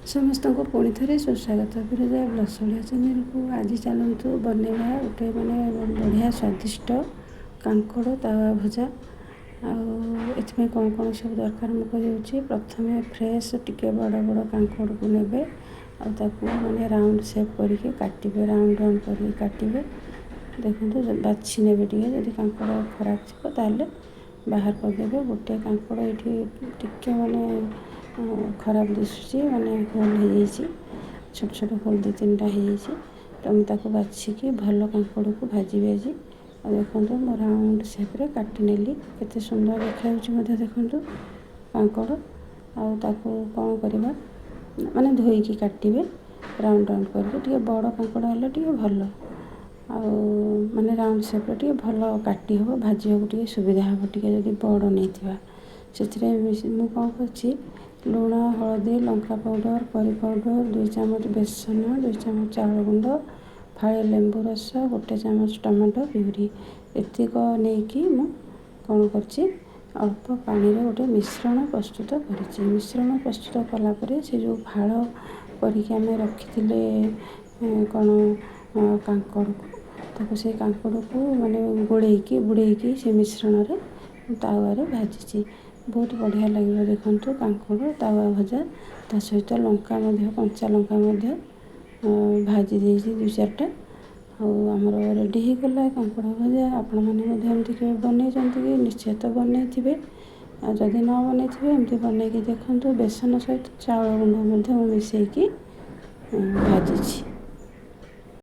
ସମସ୍ତଙ୍କୁ ପୁଣି ଥରେ ସୁସ୍ୱାଗତ। ବିରଜା ବ୍ଲଗ୍ସ ଓଡ଼ିଆ ଚ୍ୟାନେଲକୁ ଆଜି ଚାଲନ୍ତୁ ବନେଇବା ଗୋଟେ ବଢ଼ିଆ ସ୍ୱାଦିଷ୍ଟ କାଙ୍କଡ଼ ତାୱା ଭଜା। ଆଉ ଏଥିପାଇଁ କ'ଣ କ'ଣ ସବୁ ଦରକାର ମୁଁ କହିଦେଉଛି। ପ୍ରଥମେ ଫ୍ରେଶ୍ ଟିକେ ବଡ଼ ବଡ଼ କାଙ୍କଡ଼କୁ ନେବେ ଆଉ ତାକୁ ରାଉଣ୍ଡ ସେପ୍ କରିକି କାଟିବେ, ରାଉଣ୍ଡ କରିକି କାଟିବେ। ଦେଖନ୍ତୁ ବାଛି ନେବେ ଟିକେ, ଯଦି କାଙ୍କଡ଼ ଖରାପ ଥିବ ତାହେଲେ ବାହାର କରିଦେବେ। ଗୋଟେ କାଙ୍କଡ଼ ଏଇଠି ଟିକେ ଖରାପ ଦିଶୁଛି, ହୋଲ୍ ହେଇଯାଇଛି, ଛୋଟ ଛୋଟ ହୋଲ୍ 2-3ଟା ହେଇଯାଇଛି। ତ ମୁଁ ତାକୁ ବାଛିକି ଭଲ କାଙ୍କଡ଼କୁ ଭାଜିବି ଆଜି। ଆଉ ଦେଖନ୍ତୁ ମୁଁ ରାଉଣ୍ଡ ସେପ୍ରେ କାଟି ନେଲି, କେତେ ସୁନ୍ଦର ଦେଖାଯାଉଛି ମଧ୍ୟ ଦେଖନ୍ତୁ କାଙ୍କଡ଼। ଆଉ ତାକୁ କ'ଣ କରିବା, ଧୋଇକି କାଟିବେ ରାଉଣ୍ଡ କରିକି। ଟିକେ ବଡ଼ କାଙ୍କଡ଼ ହେଲେ ଟିକେ ଭଲ, ଆଉ ରାଉଣ୍ଡ ସେପ୍ରେ ଟିକେ ଭଲ କାଟି ହେବ, ଭାଜିବାକୁ ଟିକେ ସୁବିଧା ହେବ। ଟିକେ ଯଦି ବଡ଼ ନେଇଥିବା, ସେଥିରେ ମୁଁ କ'ଣ କରିଛି, ଲୁଣ, ହଳଦୀ, ଲଙ୍କା ପାଉଡ଼ର, କରି ପାଉଡ଼ର, 2 ଚାମଚ ବେସନ, 2 ଚାମଚ ଚାଉଳ ଗୁଣ୍ଡ, ଫାଳେ ଲେମ୍ବୁ ରସ, 1 ଚାମଚ ଟମାଟୋ ପ୍ୟୁରି, ଏତିକ ନେଇକି ମୁଁ କ'ଣ କରିଛି, ଅଳ୍ପ ପାଣିରେ ଗୋଟେ ମିଶ୍ରଣ ପ୍ରସ୍ତୁତ କରିଛି। ମିଶ୍ରଣ ପ୍ରସ୍ତୁତ କଲା ପରେ ସେ ଯେଉଁ ଫାଳ କରିକି ଆମେ ରଖିଥିଲେ କାଙ୍କଡ଼କୁ, ତାକୁ ସେ କାଙ୍କଡ଼କୁ ବୁଡ଼େଇକି ସେ ମିଶ୍ରଣରେ ତାୱାରେ ଭାଜିଛି। ବହୁତ ବଢ଼ିଆ ଲାଗିବ ଦେଖନ୍ତୁ କାଙ୍କଡ଼ ତାୱା ଭଜା। ତା ସହିତ କଞ୍ଚା ଲଙ୍କା ମଧ୍ୟ ଭାଜି ଦେଇଛି 2-4ଟା। ଆଉ ଆମର ରେଡ଼ି ହେଇଗଲା କାଙ୍କଡ଼ ଭଜା। ଆପଣମାନେ ମଧ୍ୟ ଏମିତି କେବେ ବନେଇଛନ୍ତି କି? ନିଶ୍ଚୟ ତ ବନେଇଥିବେ। ଆଉ ଯଦି ନ ବନେଇଥିବେ ଏମିତି ବନେଇକି ଦେଖନ୍ତୁ। ବେସନ ସହିତ ଚାଉଳ ଗୁଣ୍ଡ ମଧ୍ୟ ମୁଁ ମିଶାଇକି ଭାଜିଛି।